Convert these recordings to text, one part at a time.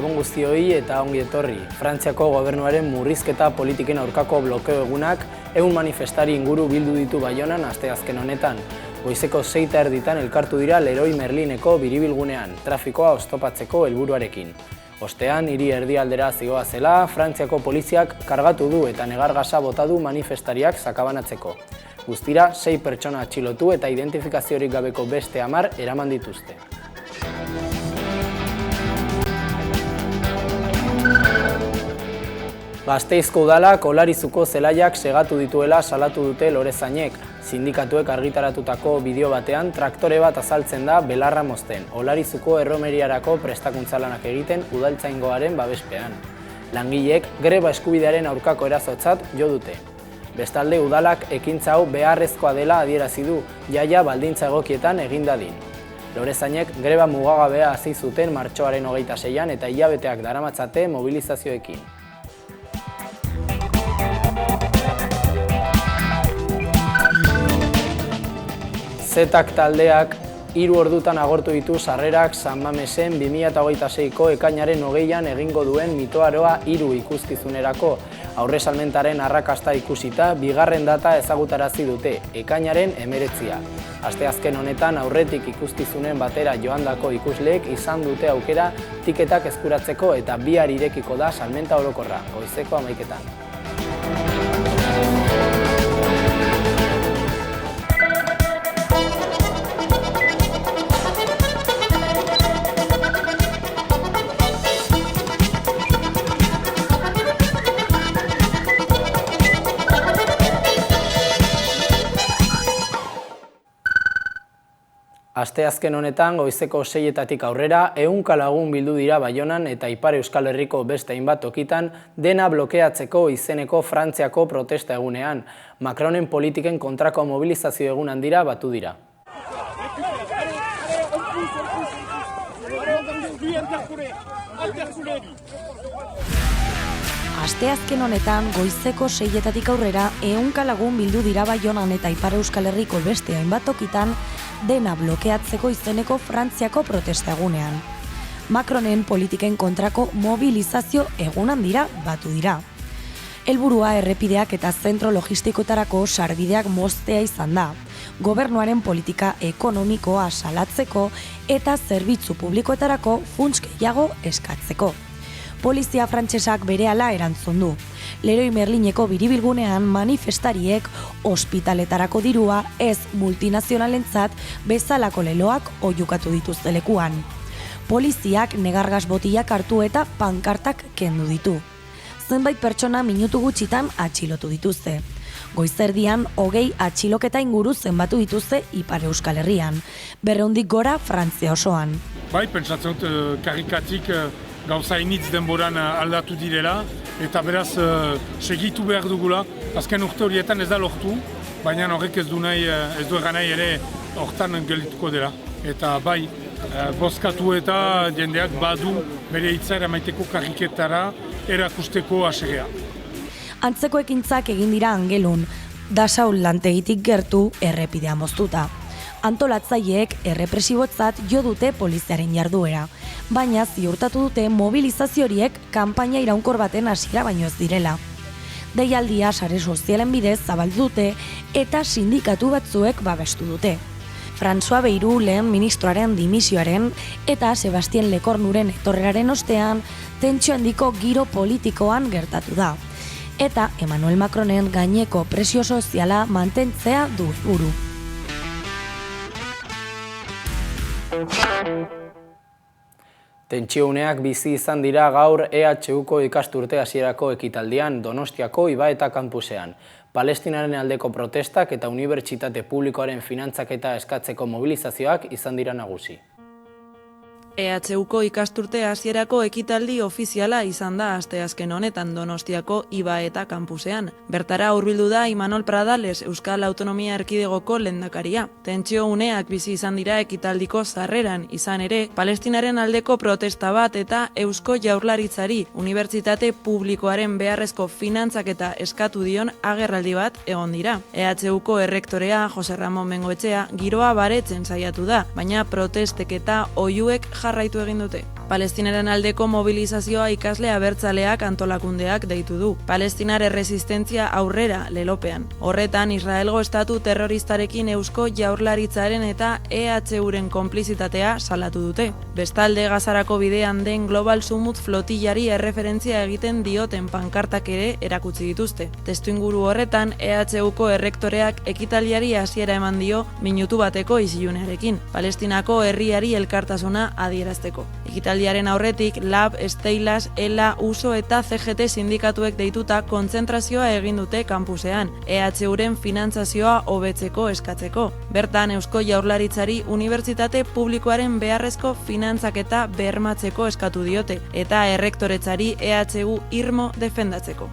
Gabon guztioi eta ongi etorri. Frantziako gobernuaren murrizketa politiken aurkako blokeo egunak 100 manifestari inguru bildu ditu Baionan asteazken honetan. Goizeko 6:30 elkartu dira Leroy Merlineko biribilgunean, trafikoa oztopatzeko helburuarekin. Ostean, hiri erdialdera zihoazela, Frantziako poliziak kargatu du eta negargasa bota du manifestariak sakabanatzeko. Guztira, 6 pertsona atxilotu eta identifikaziorik gabeko beste 10 eraman dituzte. Gasteizko udalak Olarizuko zelaiak segatu dituela salatu dute lorezainek. Sindikatuek argitaratutako bideo batean traktore bat azaltzen da belarra mozten, Olarizuko erromeriarako prestakuntza lanak egiten udaltzaingoaren babespean. Langileek greba eskubidearen aurkako erazotzat jo dute. Bestalde udalak ekintza hau beharrezkoa dela adierazi du, jaia baldintza egokietan egin dadin. Lorezainek greba mugagabea hasi zuten martxoaren 26an eta hilabeteak daramatzate mobilizazioekin. Zetak taldeak 3 ordutan agortu ditu sarrerak San Mamesen 2026ko ekainaren 20an egingo duen mitoaroa 3 ikuskizunerako. Aurresalmentaren arrakasta ikusita, bigarren data ezagutarazi dute, ekainaren 19. Asteazken honetan aurretik ikuskizunen batera joandako ikusleek izan dute aukera tiketak eskuratzeko eta bihar irekiko da salmenta orokorra, goizeko 11etan. Asteazken honetan goizeko 6etatik aurrera 100 lagun bildu dira Baionan eta Ipar Euskal Herriko beste hainbat tokitan dena blokeatzeko izeneko Frantziako protesta egunean. Macronen politiken kontrako mobilizazio egunan dira batu dira. Asteazken honetan goizeko 6etatik aurrera 100 lagun bildu dira Baionan eta Ipar Euskal Herriko beste hainbat tokitan dena blokeatzeko izeneko Frantziako protesta egunean. Macronen politiken kontrako mobilizazio egunan dira batu dira. Helburua errepideak eta zentro logistikotarako sarbideak moztea izan da, gobernuaren politika ekonomikoa salatzeko eta zerbitzu publikoetarako funts gehiago eskatzeko. Polizia frantsesak berehala erantzun du. Leroy Merlineko biribilgunean manifestariek ospitaletarako dirua ez multinazionalentzat bezalako leloak oihukatu dituzte lekuan. Poliziak negargas botilak hartu eta pankartak kendu ditu. Zenbait pertsona minutu gutxitan atxilotu dituzte. Goizerdian 20 atxiloketa inguru zenbatu dituzte Ipar Euskal Herrian, 200 gora Frantzia osoan. Bai, pentsatzen dut karikatik gauza initz denboran aldatu direla, eta beraz segitu behar dugula. Azken urte horietan ez da lortu, baina horrek ez du egan nahi ere hortan geldituko dela. Eta bai, bozkatu eta jendeak badu bere hitza eramaiteko kariketara erakusteko asegea. Antzeko ekintzak egin dira Angelun, Dasaul lantegitik gertu errepidea moztuta. Antolatzaileek errepresibotzat jo dute poliziaren jarduera, baina ziurtatu dute mobilizazio horiek kanpaina iraunkor baten hasiera baino ez direla. Deialdia sare sozialen bidez zabaldu dute eta sindikatu batzuek babestu dute. François Bayrou lehen ministroaren dimisioaren eta Sebastien Lecornuren etorreraren ostean tentsio handiko giro politikoan gertatu da. Eta Emmanuel Macronen gaineko presio soziala mantentzea du helburu. Tentsiuneak bizi izan dira gaur EHUko ikasturte hasierako ekitaldian Donostiako Ibaeta kanpusean. Palestinaren aldeko protestak eta unibertsitate publikoaren finantzaketa eskatzeko mobilizazioak izan dira nagusi. EHUko ikasturte hasierako ekitaldi ofiziala izan da asteazken honetan Donostiako Ibaeta kanpusean. Bertara hurbildu da Imanol Pradales, Euskal Autonomia Erkidegoko lehendakaria. Tentsio uneak bizi izan dira ekitaldiko sarreran, izan ere, Palestinaren aldeko protesta bat eta Eusko Jaurlaritzari unibertsitate publikoaren beharrezko finantzaketa eskatu dion agerraldi bat egon dira. EHUko errektorea Jose Ramon Bengoetxea giroa baretzen saiatu da, baina protestek eta oihuek jarraitu egin dute. Palestinaren aldeko mobilizazioa ikasle abertzaleak antolakundeak deitu du. Palestinar erresistentzia aurrera lelopean. Horretan, Israelgo estatu terroristarekin eusko jaurlaritzaren eta EHUren konplizitatea salatu dute. Bestalde, Gazarako bidean den Global Summit flotillari erreferentzia egiten dioten pankartak ere erakutsi dituzte. Testuinguru horretan, EHUko errektoreak ekitaldiari hasiera eman dio minutu bateko isilunearekin, Palestinako herriari elkartasuna adierazteko. Ekitaldiaren aurretik, LAB, Steilas, ELA, USO eta CGT sindikatuek deituta kontzentrazioa egin dute kampusean, EHUren finantzazioa hobetzeko eskatzeko. Bertan, eusko jaurlaritzari unibertsitate publikoaren beharrezko finantzaketa bermatzeko eskatu diote, eta errektoretzari EHU irmo defendatzeko.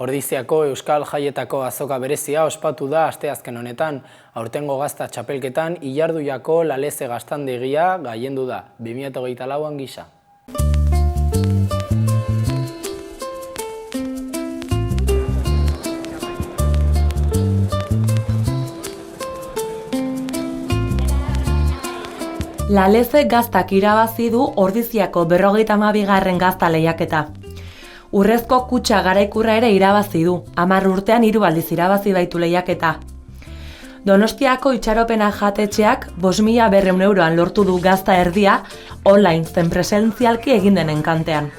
Ordiziako Euskal Jaietako azoka berezia ospatu da asteazken honetan. Aurtengo gazta txapelketan Ilarduiako Laleze gaztandegia gailendu da, 2024an gisa. Laleze gaztak irabazi du Ordiziako 52. gazta lehiaketa. Urrezko kutxa garaikurra ere irabazi du, 10 urtean 3 aldiz irabazi baitu lehiaketa. Donostiako itxaropena jatetxeak 5.200 euroan lortu du gazta erdia online zen presentzialki egin denen kantean.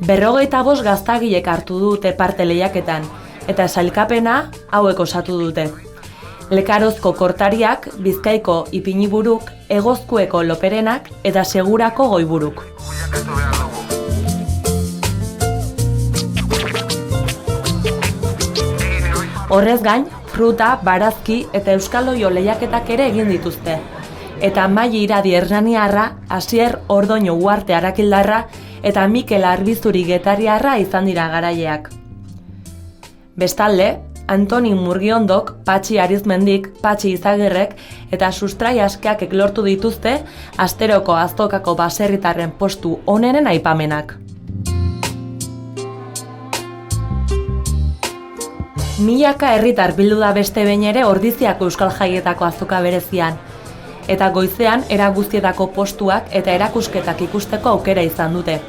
55 gaztagilek hartu dute parte lehiaketan, eta sailkapena hauek osatu dute. Lekarozko kortariak, Bizkaiko Ipiniburuk, Egozkueko Loperenak eta Segurako Goiburuk. Horrez gain, fruta, barazki eta euskal oio lehiaketak ere egin dituzte. Eta Maili Iradi Hernaniarra, Asier Ordoño Uarte Arakildarra eta Mikel Arbizuri Getariarra izan dira garaileak. Bestalde, Antoni Murgiondok, Patxi Arizmendik, Patxi Izagirrek eta Sustrai Askeakek lortu dituzte asteroko aztokako baserritarren postu onenen aipamenak. Milaka herritar bildu da beste behin ere Ordiziako Euskal Jaietako azoka berezian, eta goizean era guztietako postuak eta erakusketak ikusteko aukera izan dute.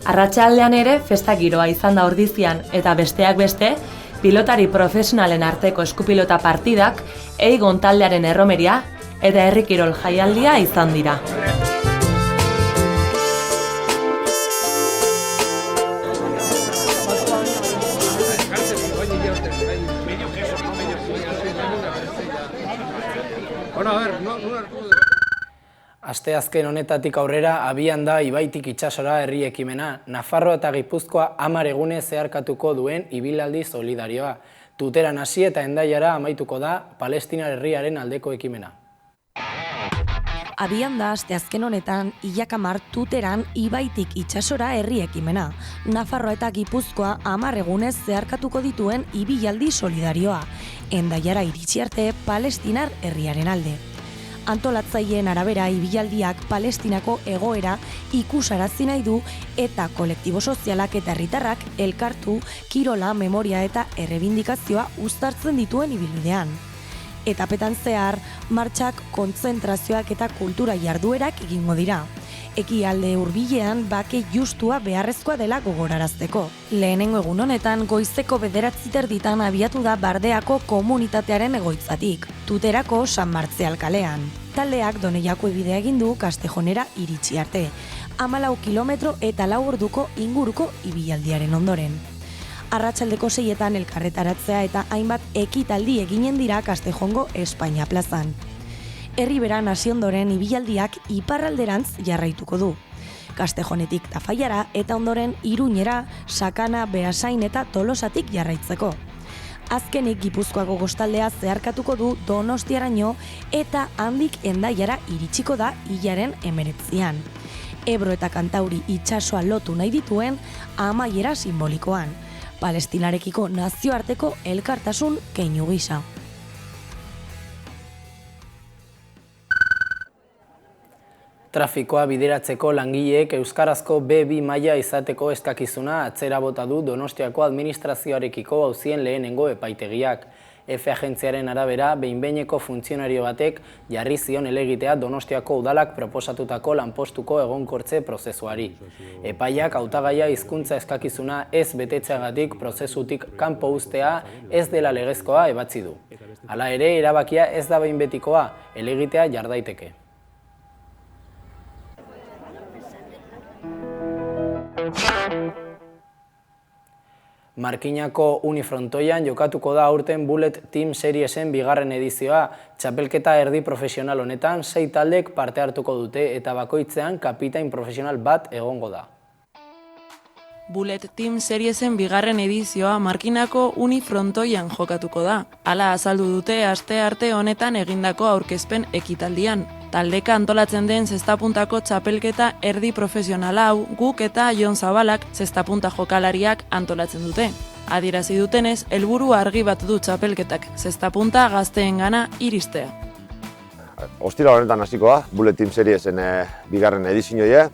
Arratsaldean ere festa giroa izan da Ordizian eta besteak beste, pilotari profesionalen arteko eskupilota partidak, Eigon taldearen erromeria eta herri kirol jaialdia izan dira. Asteazken honetatik aurrera abian da Ibaitik itsasora herri ekimena, Nafarroa eta Gipuzkoa 10 egunez zeharkatuko duen ibilaldi solidarioa. Tuteran hasi eta Hendaiara amaituko da Palestinar herriaren aldeko ekimena. Abian da asteazken honetan Ilakamar Tuteran Ibaitik itsasora herri ekimena. Nafarroa eta Gipuzkoa 10 egunez zeharkatuko dituen ibilaldi solidarioa. Hendaiara iritsi arte Palestinar herriaren alde. Antolatzaileen arabera ibilaldiak Palestinako egoera ikusarazi nahi du eta kolektibo sozialak eta herritarrak elkartu, kirola, memoria eta errebindikazioa uztartzen dituen ibilbidean. Etapetan zehar, martxak, kontzentrazioak eta kultura jarduerak egingo dira. Ekialde hurbilean bake justua beharrezkoa dela gogorarazteko. Lehenengo egun honetan goizeko 9:30 abiatu da Bardeako komunitatearen egoitzatik, Tuterako San Martzial kalean. Taldeak Doneiako bidea egin du Kastejonera iritsi arte, 14 kilometro eta 4 orduko inguruko ibilaldiaren ondoren. Arratsaldeko 6etan elkarretaratzea eta hainbat ekitaldi eginen dira Kastejongo Espainia plazan. Herriberan hasi ondoren ibilaldiak iparralderantz jarraituko du. Kastejonetik Tafaiara eta ondoren Iruñera, Sakana, Beasain eta Tolosatik jarraitzeko. Azkenik Gipuzkoako kostaldea zeharkatuko du Donostiaraino eta handik Hendaiara iritsiko da hilaren 19an. Ebro eta Kantauri itsasoa lotu nahi dituen amaiera simbolikoan. Palestinarekiko nazioarteko elkartasun keinu gisa. Trafikoa bideratzeko langileek euskarazko B2 maila izateko eskakizuna atzera bota du Donostiako administrazioarekiko auzien lehenengo epaitegiak. EFE agentziaren arabera, behin-behineko funtzionario batek jarri zion helegitea Donostiako udalak proposatutako lanpostuko egonkortze prozesuari. Epaiak hautagaia hizkuntza eskakizuna ez betetzeagatik prozesutik kanpo uztea ez dela legezkoa ebatzi du. Hala ere, erabakia ez da behin betikoa, helegitea jar daiteke. Markinako unifrontoian jokatuko da aurten Bullet Team Seriesen bigarren edizioa. Txapelketa erdi profesional honetan 6 taldek parte hartuko dute eta bakoitzean kapitain profesional bat egongo da. Bullet Team Seriesen bigarren edizioa Markinako unifrontoian jokatuko da. Hala azaldu dute aste arte honetan egindako aurkezpen ekitaldian. Taldeka antolatzen den zestapuntako txapelketa erdi profesionala hau guk eta Jon Zabalak zestapunta jokalariak antolatzen dute. Adierazi dutenez, helburu argi bat du txapelketak, zestapunta gazteengana iristea. Ostira honetan hasiko da, Bullet Team Seriesen bigarren edizioa,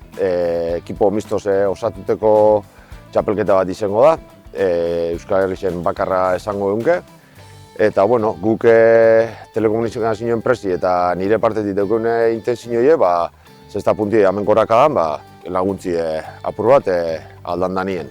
ekipo mistoz osatuteko txapelketa bat izango da, Euskal Herrien bakarra esango egunke. Eta, bueno, guk telekomunikazio enpresi eta nire partetik daukeune intenzioie, zestapunti amenkorrakadan laguntzi apur bat aldandanien.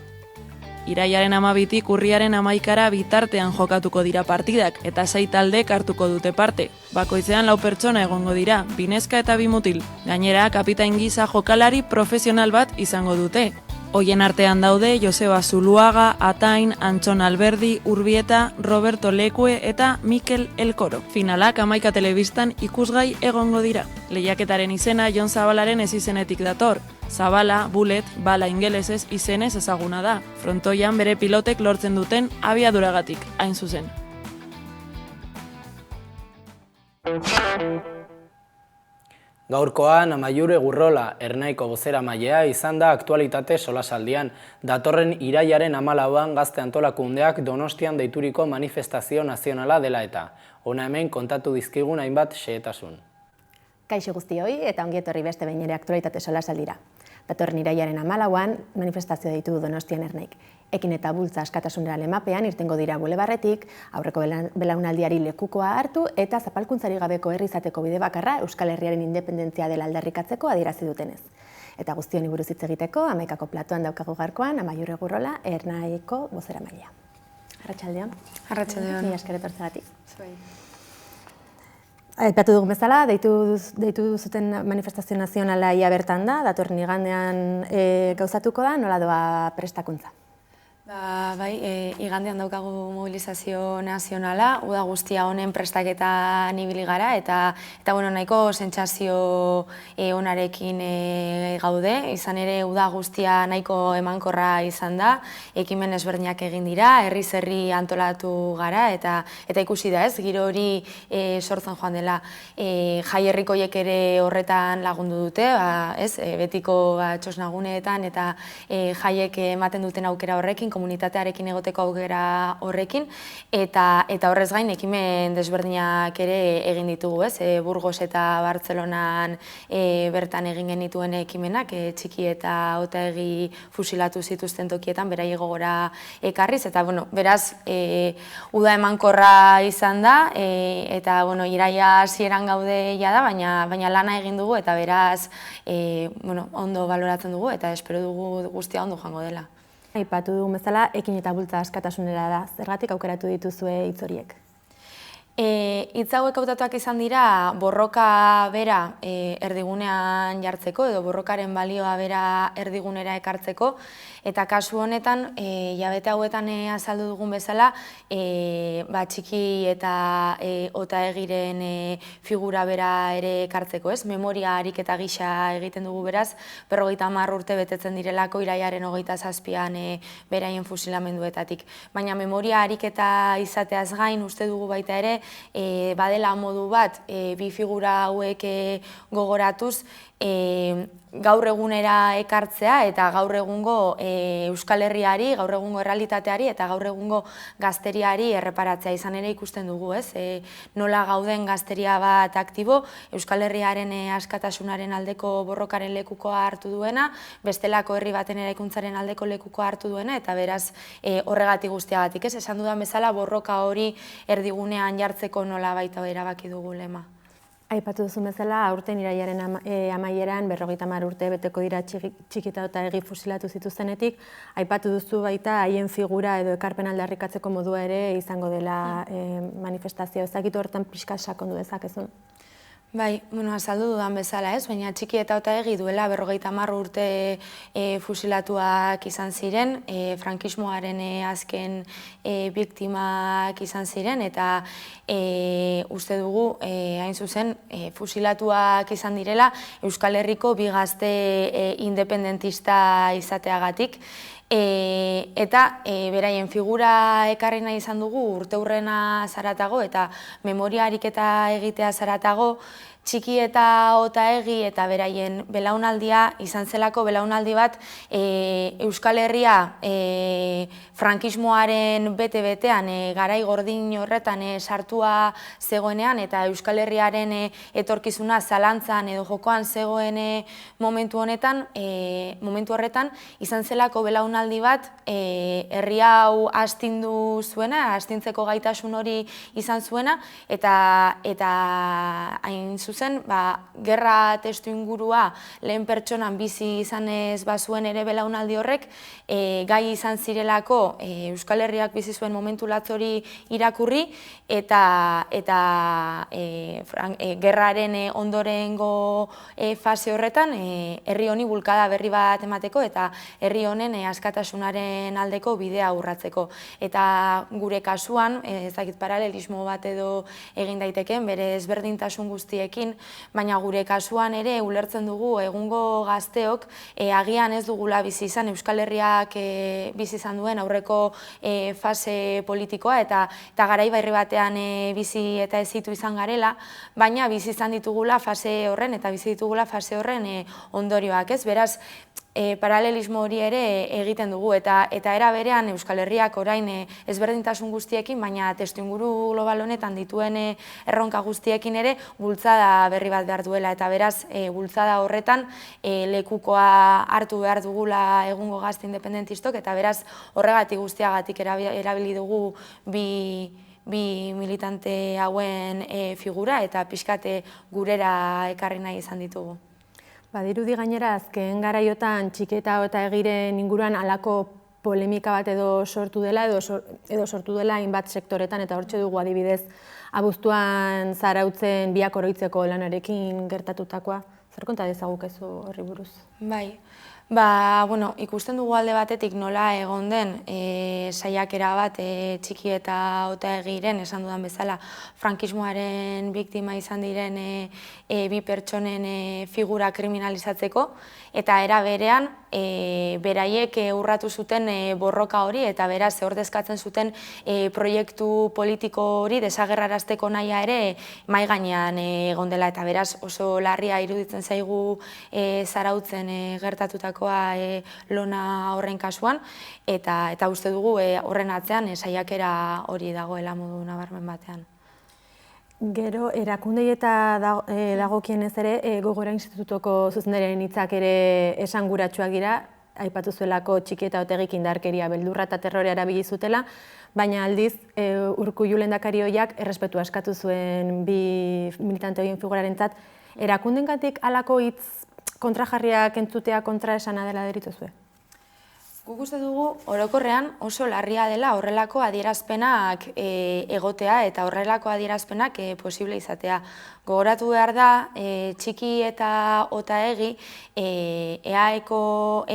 Irailaren 12tik urriaren 11 bitartean jokatuko dira partidak eta 6 taldek hartuko dute parte. Bakoitzean 4 pertsona egongo dira, 2 neska eta 2 mutil. Gainera, kapitain gisa jokalari profesional bat izango dute. Hoien artean daude Joseba Zuluaga, Atain, Antxon Alberdi, Urbieta, Roberto Lekue eta Mikel Elkoro. Finalak 11 telebistan ikusgai egongo dira. Lehiaketaren izena Jon Zabalaren ezizenetik dator. Zabala, Bullet, bala ingelesez izenez ezaguna da. Frontoian bere pilotek lortzen duten abiaduragatik, hain zuzen. Gaurkoan, Amaiur Egurrola, Ernaiko bozeramailea izan da aktualitate solasaldian. Datorren irailaren 14an Gazte Antolakundeak Donostian deituriko manifestazio nazionala dela eta. Hona hemen kontatu dizkigun hainbat xehetasun. Kaixo guztioi eta ongi etorri beste behin ere aktualitate solasaldira. Datorren irailaren 14an manifestazio deitu Donostian Ernaik. Ekin eta bultza askatasunera lemapean irtengo dira bulebarretik, aurreko belaunaldiari lekukoa hartu eta zapalkuntzari gabeko herri izateko bide bakarra Euskal Herriaren independentzia dela aldarrikatzeko adierazi dutenez. Eta guztioni buruz hitz egiteko, 11ko platoan daukagu gaurkoan Amaiur Egurrola, Ernaiko bozeramailea. Arratsaldeon. Arratsaldeon. Mila esker etortzeagatik. Aipatu dugun bezala, deitu zuten manifestazio nazionala ia bertan da, datorren igandean gauzatuko da, nola doa prestakuntza? Bai, igandean daukagu mobilizazio nazionala, uda guztia honen prestaketan ibili gara eta nahiko sentsazio onarekin gaude, izan ere uda guztia nahiko emankorra izan da, ekimen ezberdinak egin dira, herriz herri antolatu gara eta ikusi da ez, giro hori sortzen joan dela. Jai herrikoiek ere horretan lagundu dute, betiko txosnaguneetan eta jaiek ematen duten aukera horrekin, komunitatearekin egoteko aukera horrekin, eta horrez gain ekimen desberdinak ere egin ditugu, ez? Burgos eta Bartzelonan bertan egin genituen ekimenak, txiki eta otaegi fusilatu zituzten tokietan, beraiek gogora ekarriz, eta beraz, uda emankorra izan da, eta iraila hasieran gaude jada, baina lana egin dugu, eta beraz, ondo baloratzen dugu, eta espero dugu guztia ondo joango dela. Aipatu dugun bezala, ekin eta bultza askatasunera da. Zergatik aukeratu dituzue hitz horiek? Hitz hauek hautatuak izan dira borroka bera erdigunean jartzeko edo borrokaren balioa bera erdigunera ekartzeko, eta kasu honetan, hilabete hauetan azaldu dugun bezala, txiki eta otaegiren figura bera ere ekartzeko, ez? Memoria ariketa gisa egiten dugu beraz, 50 urte betetzen direlako irailaren 27an beraien fusilamenduetatik. Baina memoria ariketa izateaz gain uste dugu baita ere, badela modu bat, bi figura hauek gogoratuz, gaur egunera ekartzea eta gaur egungo Euskal Herriari, gaur egungo errealitateari eta gaur egungo gazteriari erreparatzea izan ere ikusten dugu, ez? Nola gauden gazteria bat aktibo, Euskal Herriaren askatasunaren aldeko borrokaren lekukoa hartu duena, bestelako herri baten eraikuntzaren aldeko lekukoa hartu duena, eta beraz horregatik guztiagatik, ez? Esan dudan bezala borroka hori erdigunean jartzeko nola baita erabaki dugu lema. Aipatu duzun bezala, aurten iraiaren amaieran 50 urte beteko dira Txikita eta Egi fusilatu zituztenetik. Aipatu duzu baita haien figura edo ekarpen aldarrikatzeko modua ere izango dela manifestazioa. Ezakitu horretan pixka sakondu dezakezun? Bai, azaldu dudan bezala, ez? Baina Txikita eta Egi duela 50 urte fusilatuak izan ziren, frankismoaren azken biktimak izan ziren, eta uste dugu, hain zuzen, fusilatuak izan direla Euskal Herriko bi gazte independentista izateagatik, eta beraien figura ekarri nahi izan dugu urteurrena zaratago eta memoria ariketa egitea zaratago, Txikieta eta Egi eta beraien belaunaldia izan zelako belaunaldi bat Euskal Herria frankismoaren bete-betean garai gordin horretan sartua zegoenean eta Euskal Herriaren etorkizuna zalantzan edo jokoan zegoen momentu horretan izan zelako belaunaldi bat herri hau astindu zuena, astintzeko gaitasun hori izan zuena eta hain zuzen, gerra testu ingurua lehen pertsonan bizi izan ez bazuen ere belaunaldi horrek, gai izan zirelako Euskal Herriak bizi zuen momentu latz hori irakurri eta gerraren ondorengo fase horretan herri honi bulkada berri bat emateko eta herri honen askatasunaren aldeko bidea urratzeko. Eta gure kasuan, ezakit paralelismo bat edo egin daiteken, bere ezberdintasun guztiekin, baina gure kasuan ere ulertzen dugu egungo gazteok agian ez dugula bizi izan Euskal Herriak bizi izan duen aurreko fase politikoa eta garai berri batean bizi eta hezitu izan garela, baina bizi izan ditugula fase horren eta bizi ditugula fase horren ondorioak, ez? Beraz, paralelismo hori ere egiten dugu eta era berean Euskal Herriak orain ezberdintasun guztiekin, baina testuinguru global honetan dituen erronka guztiekin ere bultzada berri bat behar duela eta beraz bultzada horretan lekukoa hartu behar dugula egungo gazte independentistok eta beraz horregatik guztiagatik erabili dugu bi militante hauen figura eta pixkate gurera ekarri nahi izan ditugu. Badirudi gainera, azken garaiotan Txikita eta Egiren inguruan halako polemika bat edo sortu dela hainbat sektoretan eta hortxe dugu adibidez abuztuan Zarautzen biak oroitzeko lanarekin gertatutakoa. Zer konta dezagukezu horri buruz? Bai. Ikusten dugu alde batetik nola egon den saiakera bat Txikita eta Egiren, esan dudan bezala, frankismoaren biktima izan diren bi pertsonen figura kriminalizatzeko, eta era berean beraiek urratu zuten borroka hori eta beraz ordezkatzen zuten proiektu politiko hori desagerrarazteko nahia ere mahai gainean egon dela eta beraz oso larria iruditzen zaigu Zarautzen gertatutakoa lona horren kasuan eta uste dugu horren atzean saiakera hori dagoela modu nabarmen batean. Gero, erakundei eta dagokienez ere, Gogora Institutuko zuzendariaren hitzak ere esanguratsuak dira, aipatu zuelako Txikita eta Egik indarkeria, beldurra eta terrorea erabili zutela, baina aldiz Urkullu lehendakari ohiak errespetua eskatu zuen bi militante horien figurarentzat. Erakundengatik halako hitz kontrajarriak entzutea kontraesana dela derituzue? Guk uste dugu orokorrean oso larria dela horrelako adierazpenak egotea eta horrelako adierazpenak posible izatea. Gogoratu behar da, Txiki eta Egi EAEko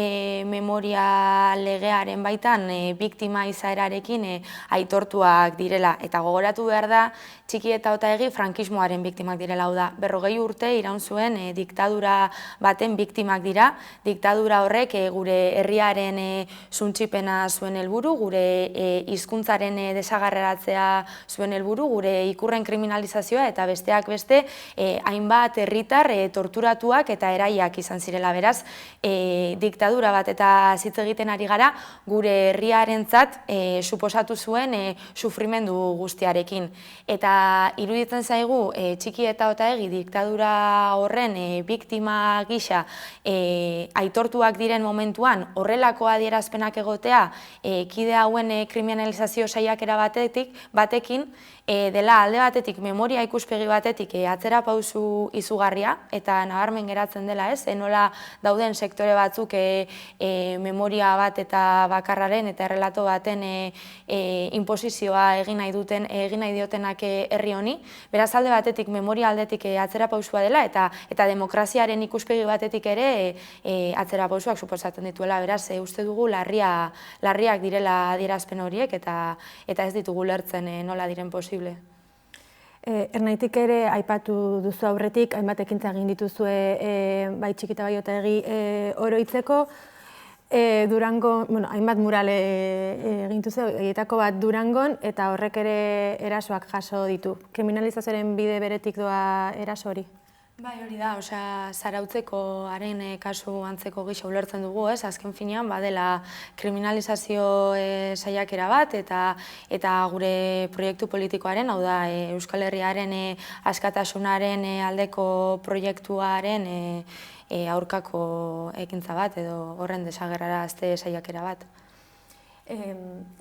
memoria legearen baitan biktima izaerarekin aitortuak direla. Eta gogoratu behar da, Txiki eta Egi frankismoaren biktimak direla. Hau da, 40 urte iraun zuen diktadura baten biktimak dira. Diktadura horrek gure herriaren suntsipena zuen helburu, gure hizkuntzaren desagerratzea zuen helburu, gure ikurren kriminalizazioa eta besteak beste hainbat herritar torturatuak eta eraiak izan zirela, beraz, diktadura bat eta hitz egiten ari gara, gure herriarentzat suposatu zuen sufrimendu guztiarekin. Eta iruditzen zaigu txiki eta otaegi diktadura horren biktima gisa aitortuak diren momentuan horrelako adierazpenak egotea kide hauen kriminalizazio saiakera batekin dela alde batetik memoria ikuspegi batetik atzera pausu izugarria eta nabarmen geratzen dela, ez? Nola dauden sektore batzuk memoria bat eta bakarraren eta errelato baten inposizioa egin nahi diotenak herri honi. Beraz alde batetik memoria aldetik atzera pausua dela eta demokraziaren ikuspegi batetik ere atzera pausuak suposatzen dituela. Beraz uste dugu larriak direla adierazpen horiek eta ez ditugu lertzen nola diren posible. Ernaitik ere aipatu duzu aurretik, hainbat ekintza egin dituzue bai txiki eta bai otaegi oroitzeko. Durango, hainbat mural egin duzu, horietako bat Durangon eta horrek ere erasoak jaso ditu. Kriminalizazioaren bide beretik doa eraso hori? Bai, hori da, Zarautzeko haren kasu antzeko gisa ulertzen dugu, ez? Azken finean, badela kriminalizazio saiakera bat eta gure proiektu politikoaren, hau da, Euskal Herriaren askatasunaren aldeko proiektuaren aurkako ekintza bat edo horren desagerrarazte saiakera bat.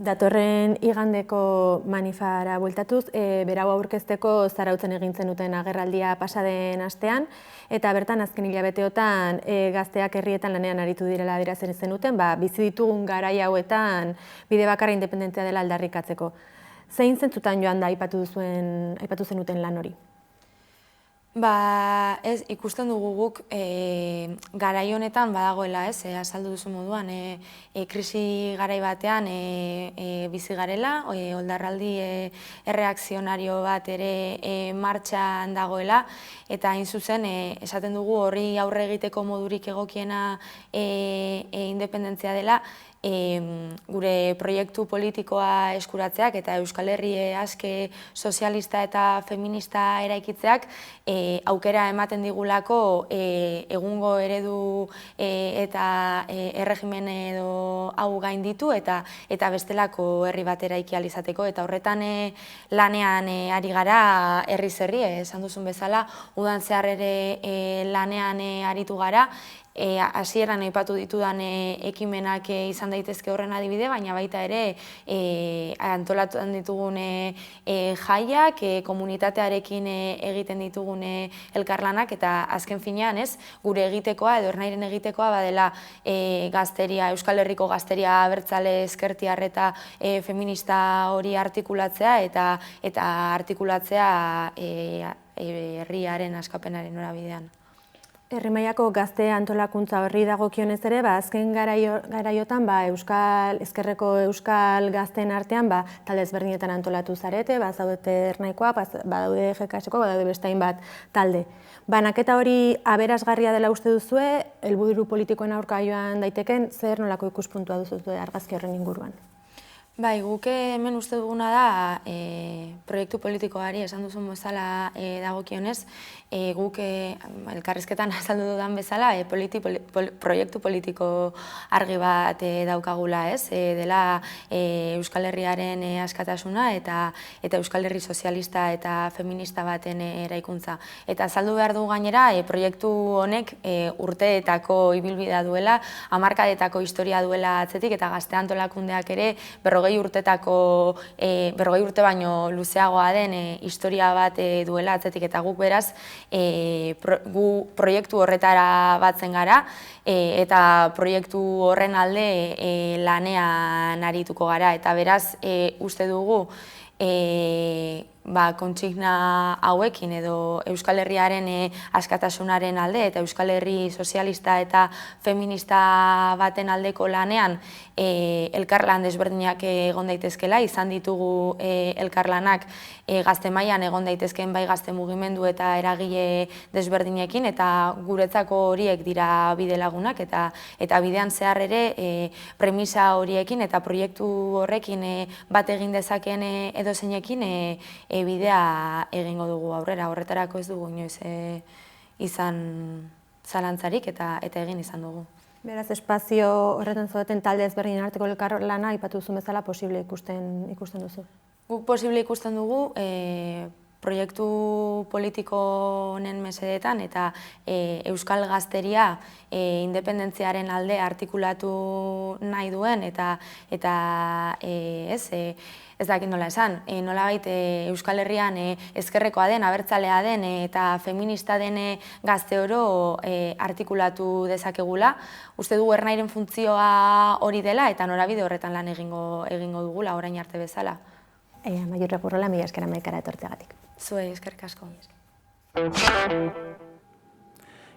Datorren igandeko manifara bueltatuz, berau aurkezteko Zarautzen egin zenuten agerraldia pasaden astean, eta bertan azken hilabeteotan gazteak herrietan lanean aritu direla adierazten zenuten, bizi ditugun garai hauetan bide bakarra independentzia dela aldarrikatzeko. Zein zentzutan joan da aipatu zenuten lan hori? Ez, ikusten dugu guk garai honetan badagoela, ez, azaldu duzu moduan, krisi garai batean bizi garela, oldarraldi erreakzionario bat ere martxan dagoela, eta hain zuzen, esaten dugu horri aurre egiteko modurik egokiena independentzia dela, gure proiektu politikoa eskuratzeak eta Euskal Herri aske sozialista eta feminista eraikitzeak aukera ematen digulako egungo eredu eta erregimen edo hau gainditu eta bestelako herri bat eraiki ahal izateko, eta horretan lanean ari gara herriz herri, esan duzun bezala, udan zehar ere lanean aritu gara. Hasieran aipatu ditudan ekimenak izan daitezke horren adibide, baina baita ere antolatuan ditugun jaiak, komunitatearekin egiten ditugun elkarlanak, eta azken finean ez, gure egitekoa edo ernairen egitekoa badela gazteria, Euskal Herriko gazteria abertzale ezkertiar eta feminista hori artikulatzea eta artikulatzea herriaren askapenaren norabidean. Herri mailako gazte antolakuntza horri dagokionez ere, azken garaiotan ezkerreko euskal gazteen artean talde ezberdinetan antolatu zarete, zaudete ernaikoa, badaude FKSkoa, badaude beste hainbat talde. Banaketa hori aberasgarria dela uste duzue, helburu politikoen aurka joan daiteken, zer nolako ikuspuntua duzue argazki horren inguruan? Bai, guk hemen uste duguna da proiektu politikoari esan duzun bezala dagokionez, guk elkarrizketan azaldu dudan bezala proiektu politiko argi bat daukagula, ez? Dela Euskal Herriaren askatasuna eta Euskal Herri sozialista eta feminista baten eraikuntza. Eta azaldu behar du gainera, proiektu honek urteetako ibilbidea duela, hamarkadetako historia duela atzetik, eta gazte antolakundeak ere 40 urte baino luzeagoa den historia bat duela atzetik, eta guk beraz gu proiektu horretara batzen gara eta proiektu horren alde lanean arituko gara, eta beraz uste dugu kontsigna hauekin edo Euskal Herriaren askatasunaren alde eta Euskal Herri sozialista eta feminista baten aldeko lanean elkarlan desberdinak egon daitezkela, izan ditugu elkarlanak gazte mailan egon daitezkeen bai gazte mugimendu eta eragile desberdinekin, eta guretzako horiek dira bide lagunak eta bidean zehar ere premisa horiekin eta proiektu horrekin bat egin dezakeen edozeinekin bidea egingo dugu aurrera. Horretarako ez dugu inoiz izan zalantzarik eta egin izan dugu. Beraz, espazio horretan zaudeten talde ezberdinen arteko elkarlana aipatu duzun bezala posible ikusten duzu? Guk posible ikusten dugu proiektu politiko honen mesedetan eta Euskal Gazteria independentziaren alde artikulatu nahi duen eta ez dakit nola esan, nolabait Euskal Herrian ezkerrekoa den, abertzalea den eta feminista den gazte oro artikulatu dezakegula. Uste dugu Ernairen funtzioa hori dela eta norabide horretan lan egingo dugula orain arte bezala. Maiur Recurrola, mila esker Amaikara etortzeagatik. Zuei, eskerrik asko.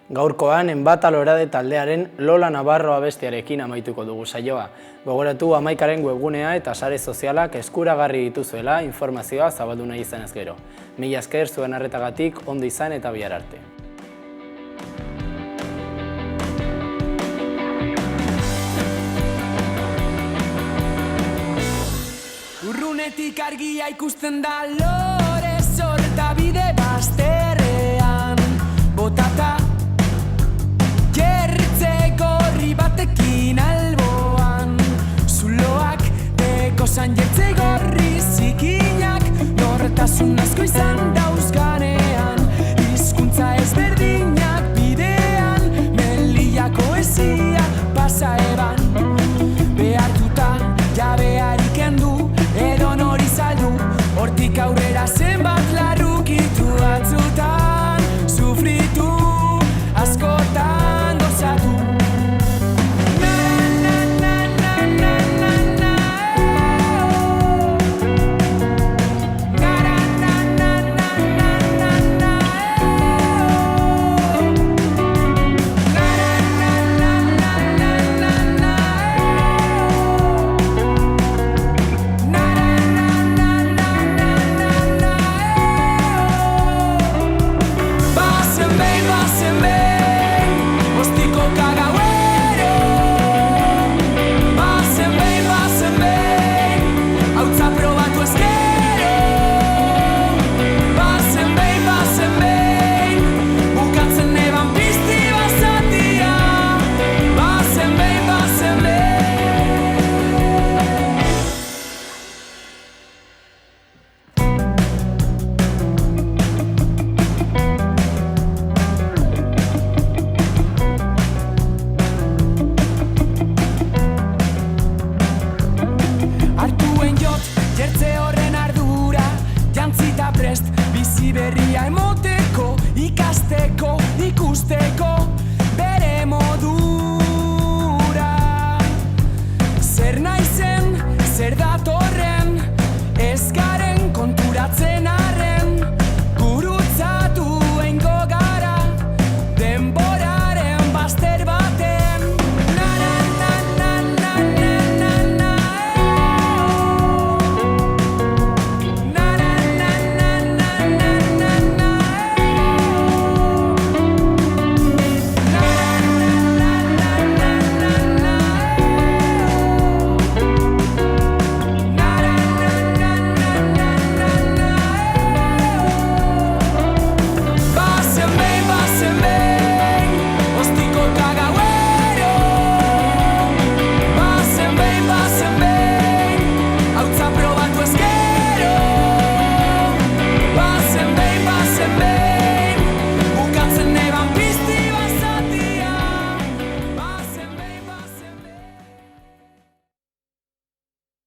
Gaurkoan, Enbata Lorade taldearen Lola Navarro abestiarekin amaituko dugu saioa. Gogoratu Amaikaren webgunea eta sare sozialak eskuragarri dituzuela informazioa zabaldu nahi izanez gero. Mila esker zuen arretagatik, ondo izan eta bihar arte. Urrunetik argia ikusten da lore sorta bide bazterrean botata jertze gorri batekin alboan zuloak dekozan jertze gorri zikinak nortasun asko izan dauzkanean hizkuntza ezberdinak bidean meliako ezia pasa eban